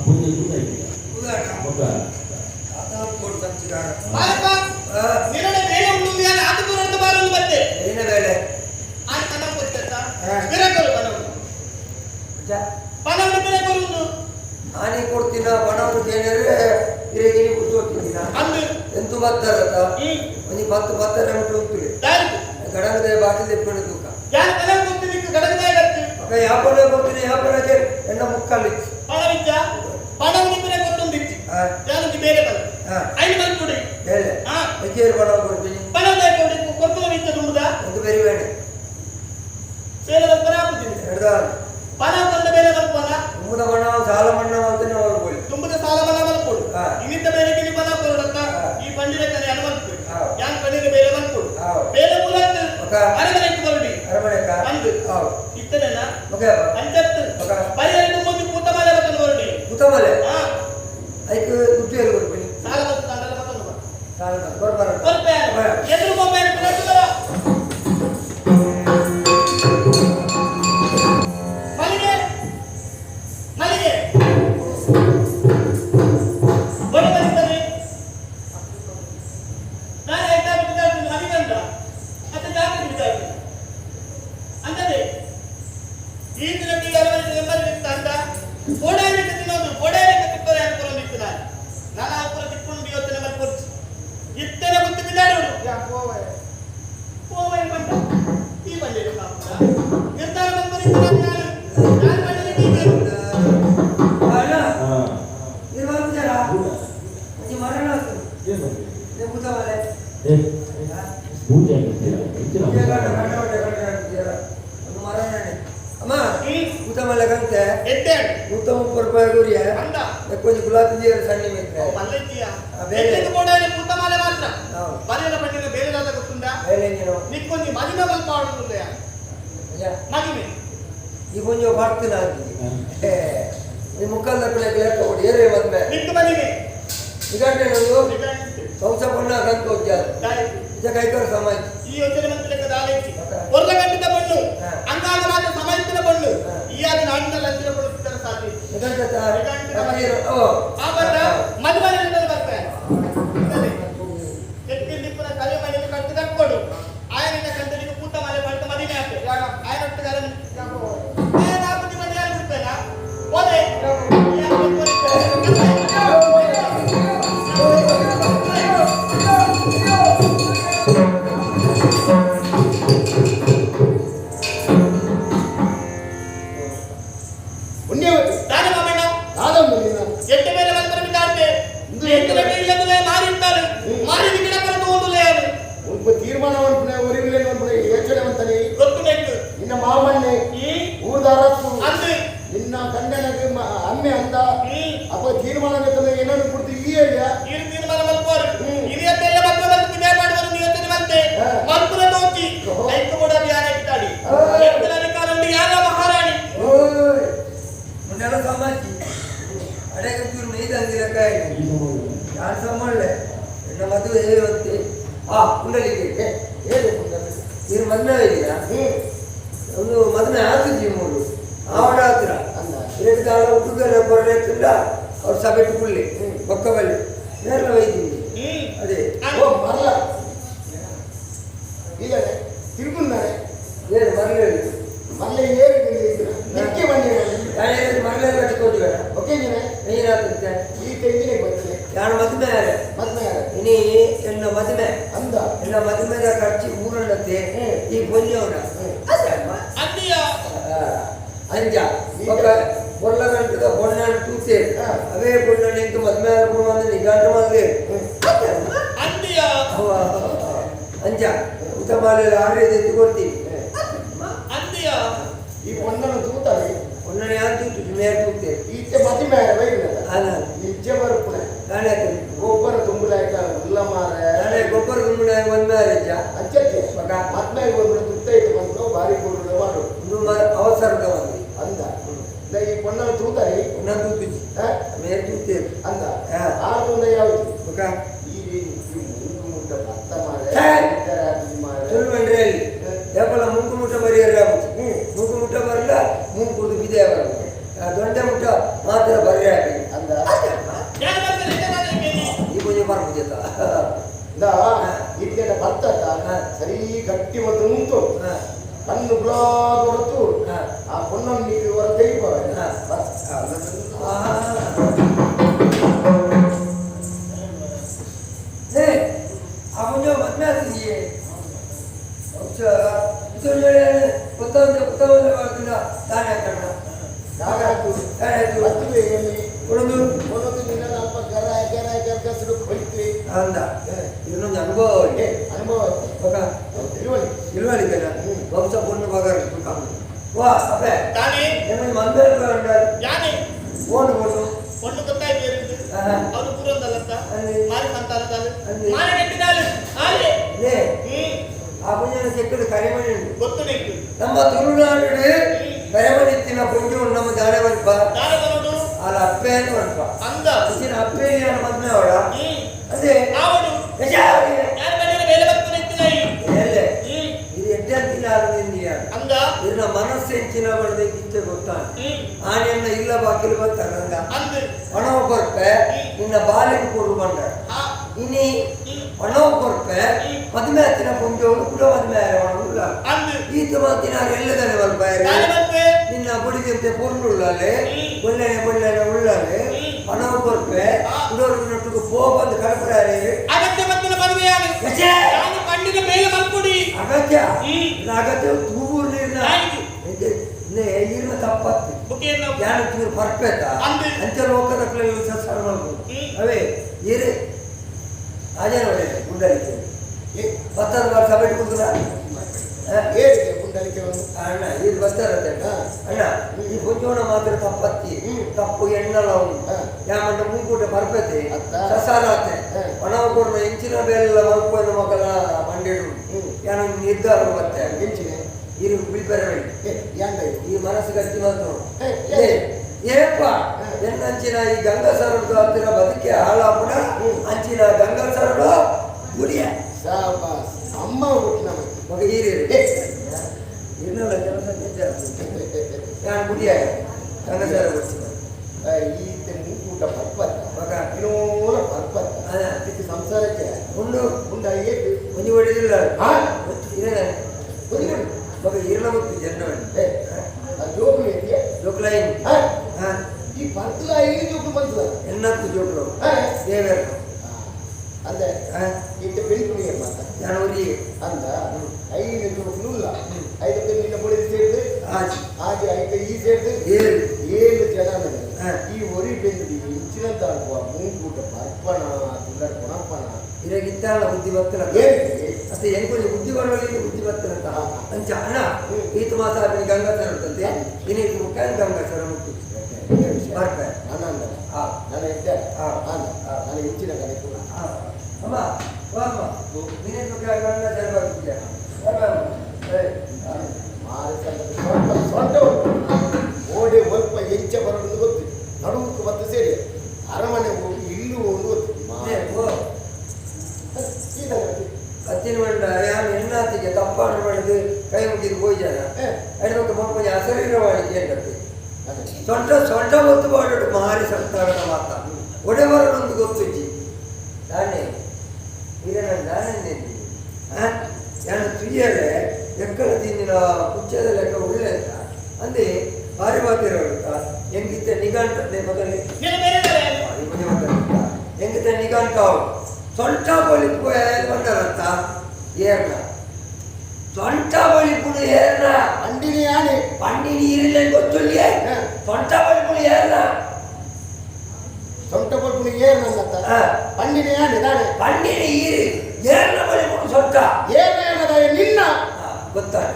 punya juga ini. Bukan. Bukan. Atau pun sekarang. Apa? Nilai bela belum dia ada tu orang baru bete. Ini bela. An panam kota. Kira kalau panam. Ja. Panam ni kira kalau tu. Ani kortina panam tu jenere ini kursotina. Ambil. Entu batter ta. Ani batter yang tu tu. Dah. Kadang dia baca lepon tu kan. Jangan panam kota ni kadang dia kata. Oke, यहाँ पर आके and मुक्का लिख panam icha. Panam ni kira kota tu. Jangan di bela panam. Aini mal kodi. bela. Ekir panam korti. Panam dah kodi kota ni icha tu dah. Itu very bad. Sela berapa tu? Erdan. Panam kalau bela kalau panam. Muda panam salam panam itu ni orang boleh. Tumbuh salam panam kalau kodi. Ini tu bela kini panam kalau datang. Ini pandai kan yang mana kodi. Yang pandai ke bela mana kodi. Bela bulan tu. Ada mana itu kodi. Ada mana kan? Andu. Itu na. Oke. Anjat tu. Bayar itu mesti putar malah betul kodi. Putar malah. Aiko tujuh kodi. Salam tu tanda betul kodi. Salam. Berapa? Berapa? Yang tu mau bayar putar tu lah. ದೊಡ್ಡ ಮುಟ್ಟ ಮಾತ್ರ ಬರ್ರೆ ಸರಿ ಗಟ್ಟಿ ಒಂದು ಉಂಟು ಕಣ್ಣು blog ಹೊರತು ಆ ಪೊನ್ನನ್ನು ನೀವು ಹೊರ ತೆಗಿಬಾರ ಅವನು ಮದ್ವೆ ಆಗ್ತಿದೆಯೇ ಉತ್ತಮ ಮಾಡ್ತಿಲ್ಲ ತಾನೇ ಹಾಕೋಣ ಯಾಗಾಯ್ತು ಯಾರಾಯ್ತು ಮದುವೆಯಲ್ಲಿ ಒಂದು ಒಂದೊಂದು ದಿನ ಸ್ವಲ್ಪ ಗರ ಹೊಯ್ತು ಅಂದ ಇನ್ನೊಂದು ಅನುಭವ ಅನುಭವ ಇಲ್ವಳಿಕೆ ವಂಶ ಪೂರ್ಣ ಭಾಗ ವಾ ಅಪ್ಪೆ ತಾನೇ ನಿಮಗೆ ಮದ್ವೆ ಯಾನೇ ಓಡು ಓಡು ಒಂದು ಗೊತ್ತಾಯ್ತು ಅವರು ಪೂರ್ವಂದಲ್ಲಂತ ಮಾರಿ ಸಂತಾನದಾಲು ಮಾರಿ ಗಟ್ಟಿದಾಲು ಆಲೆ ಆ ಮುಂಜಾನೆ ಚೆಕ್ಕದು ಕರೆಮಣಿ ಗೊತ್ತು ನೆಕ್ಕು ನಮ್ಮ ತುಳುನಾಡು ಕರೆಮಣಿತ್ತಿನ ಪುಂಜು ನಮ್ಮ ದಾಳೆ ಬಲ್ಪ ದಾರವನೋಡು ಅಲ್ಲ ಅಪ್ಪೆ ಅಂತ ಬಲ್ಪ ಅಂದ ಹೆಚ್ಚಿನ ಅಪ್ಪೆ ಮದ್ವೆ ಅವಳ ಅದೇ ಆವಡು ಯಾರ ಕಣ್ಣಿನ ಮೇಲೆ ಬರ್ತಾನೆ ಎಲ್ಲೇ ಇದು ಎಡ್ಡಂತಿನ ಆರನಿಂದಿಯ ಅಂದ ಇದನ್ನ ಮನಸ್ಸು ಹೆಚ್ಚಿನ ಬಡದೆ ಕಿತ್ತೆ ಗೊತ್ತಾನೆ ಆನೆಯನ್ನ ಇಲ್ಲ ಬಾಕಿಲು ಬರ್ತಾನೆ ಅಂದ ಅಂದು ಹಣವು ಕೊರ್ಪೆ ನಿನ್ನ ಬಾಲಿಗೆ ಕೊಡು ಬಂದ ಇನಿ ಹಣವು ಕೊರ್ಪೆ ಮದುವೆ ಹತ್ತಿನ ಪುಂಜೋಳು ಕೂಡ ಮದುವೆ ಇಲ್ಲ ಈತ ಮಾತಿನ ಎಲ್ಲದನೆ ಬಲ್ಪ ನಿನ್ನ ಬುಡಿಗೆ ಪೂರ್ಣುಳ್ಳಲೆ ಒಳ್ಳೆನೆ ಉಳ್ಳಲೆ ಹಣವು ಕೊರ್ಪೆ ಉಡೋರಿನೊಟ್ಟಿಗೆ ಪೋ ಬಂದು ಕಳಪಡಾರೆ ಅಗತ್ಯ ಮತ್ತಿನ ಮದುವೆಯಾಗಿ ನಾನು ಕಣ್ಣಿನ ಮೇಲೆ ಬರ್ಕೊಡಿ ಅಗತ್ಯ ಅಗತ್ಯ ತೂಬೂರು ನೀರಿನ ತಪ್ಪತ್ತು ಯಾರು ಚೂರು ಪರ್ಪೆತ್ತ ಅಂಚೆ ಲೋಕದ ಸಸ್ಸಾರ ಮಾಡ್ಬೋದು ಅವೇ ಏರೆ ಅಜಯ ನೋಡಿ ಗುಂಡಲಿಕೆ ಭತ್ತದ ವರ್ಷ ಬಿಟ್ಬಿಡ್ತೀರ ಏನಿದೆ ಗುಂಡಲಿಕೆ ಅಣ್ಣ ಇದು ಬರ್ತಾರತ್ತೆ ಅಣ್ಣ ಈ ಪುಂಜೋಣ ಮಾತ್ರ ತಪ್ಪತ್ತಿ ತಪ್ಪು ಎಣ್ಣಲ್ಲ ಅವನು ಯಾಮಂಟ ಮುಂಕೂಟ ಪರ್ಪೆತ್ತೆ ಸಸಾರತ್ತೆ ಒಣವ ಕೊಡ ಇಂಚಿನ ಬೇಲೆಲ್ಲ ಮಲ್ಪದ ಮಕ್ಕಳ ಮಂಡೇಡು ಯಾನ ನಿರ್ಧಾರ ಬರುತ್ತೆ ಇಂಚಿನ ಇರು ಬಿಡ್ಬೇರೆ ಈ ಮನಸ್ಸು ಗಟ್ಟಿ ಮಾತು ಏಪ್ಪ ಎನ್ನಂಚಿನ ಈ ಗಂಗಸರಡು ಹತ್ತಿರ ಬದುಕಿ ಹಾಳಾಪುಣ ಅಂಚಿನ ಗಂಗಸರಡು ಗುಡಿಯ ಅಮ್ಮ ಹುಟ್ಟಿನ ಮಗ ಹೀರಿ ಇನ್ನಲ್ಲ ಕೆಲಸ ನಾನು ಗುಡಿಯ ಗಂಗಸರ ಈತ ಮೂಕೂಟ ಪರ್ಪತ್ತ ಮಗ ಇನ್ನೂರ ಪರ್ಪತ್ತ ಅದಕ್ಕೆ ಸಂಸಾರಕ್ಕೆ ಉಂಡು ಏತು ಮುಂಜಿ ಹೊಡಿದಿಲ್ಲ ಮಗ ಇರಲ ಗೊತ್ತು ಜನ ಜೋಗುಲು ಜೋಕ್ಲೈನ್ ಈ ಪರ್ಕಲ ಐದು ಜೋಗುಲು ಬಂತು ಎನ್ನತ್ತು ಜೋಕ್ಲು ದೇವೇರ ಅಂದ್ರೆ ಇಂತ ಬೆಳಿಗ್ಗೆ ಮಾತ ಜನವರಿ ಅಂದ ಐದು ಜೋಗುಲು ಇಲ್ಲ ಐದಕ್ಕೆ ನಿನ್ನ ಬಳಿ ಸೇರಿದು ಹಾಗೆ ಐದು ಈ ಸೇರಿದು 7 ಜನ ಈ ಒರಿ ಬೆಂದಿ ಇಂಚಿನಂತ ಮೂಗೂಟ ಪರ್ಪಣ ತುಲ್ಲಡ ಕೊಣಪ್ಪಣ ಇರಾಗಿತ್ತಾಳ ಬುದ್ಧಿ ಬರ್ತನ ಮತ್ತೆ ಹೆಂಗೆ ಬುದ್ಧಿ ಬರೋರಿಗೆ ಬುದ್ಧಿ ಬರ್ತನಂತ ಅಂಚ ಅಣ್ಣ ಈತ ಮಾತಾಡಿ ಗಂಗಾಧರ ಅಂತಂತೆ ಇನ್ನೀತು ಮುಖ ಗಂಗಾಧರ ಮುಟ್ಟು ಬರ್ತೆ ನಾನು ಇದ್ದೆ ನಾನು ಹೆಚ್ಚಿನ ಕಡೆ ಅಮ್ಮ ಅಮ್ಮ ನೀನೇ ಮುಖ ಗಂಗಾಧರ ಬರ್ತಿದ್ದೆ ಸೊಂಟ ಓಡಿ ಸ್ವಲ್ಪ ಹೆಚ್ಚ ಬರೋದು ಗೊತ್ತು ನಡುವಕ್ಕೆ ಮತ್ತೆ ಸೇರಿ ಅರಮನೆ ಹೋಗಿ ಇಲ್ಲೂ ಒಂದು ಗೊತ್ತು ಅತ್ತಿನ ಮಂಡ ಯಾರು ಎನ್ನಾತಿಗೆ ತಪ್ಪಾಡು ಮಾಡಿದು ಕೈ ಮುಗಿದು ಹೋಯ್ಜಾನ ಅಡ್ಬೇಕು ಮಕ್ಕಳು ಅಶರೀರವಾಣಿಗೆ ಏನ್ಕತ್ತೆ ಸೊಂಟ ಗೊತ್ತು ಬಾಡು ಮಾರಿ ಸಂತಾನದ ಮಾತ ಒಡೆಬರನೊಂದು ಗೊತ್ತಿಜ್ಜಿ ದಾನೆ ಇದನ್ನ ದಾನೆ ಯಾರು ತುಯ್ಯರೆ ಎಕ್ಕಳ ತಿಂದಿನ ಕುಚ್ಚದ ಲೆಕ್ಕ ಒಳ್ಳೆ ಅಂತ ಅಂದೆ ಭಾರಿ ಬಾಕಿರೋತ ಹೆಂಗಿತ್ತ ನಿಗಾಂಟೆ ಮೊದಲೇ ಹೆಂಗಿತ್ತ ನಿಗಾಂಟಾವು ಸೊಂಟ ಬಳಿ ಬಂದರಂತ ಏರ್ನ ಸೊಂಟ ಬಳಿ ಕೂಡ ಏರ್ನ ಅಂಡಿನಿ ಆನೆ ಪಂಡಿನಿ ಇರಲಿಲ್ಲ ಗೊತ್ತಿಲ್ಲ ಸೊಂಟ ಬಳಿ ಕೂಡ ಏರ್ನ ಸೊಂಟ ಬಳಿ ಏರ್ನ ಪಂಡಿನಿ ಆನೆ ದಾನೆ ಪಂಡಿನಿ ಈರಿ ಏರ್ನ ಬಳಿ ಕೂಡ ಸೊಂಟ ಏರ್ನ ನಿನ್ನ ಗೊತ್ತಾಗ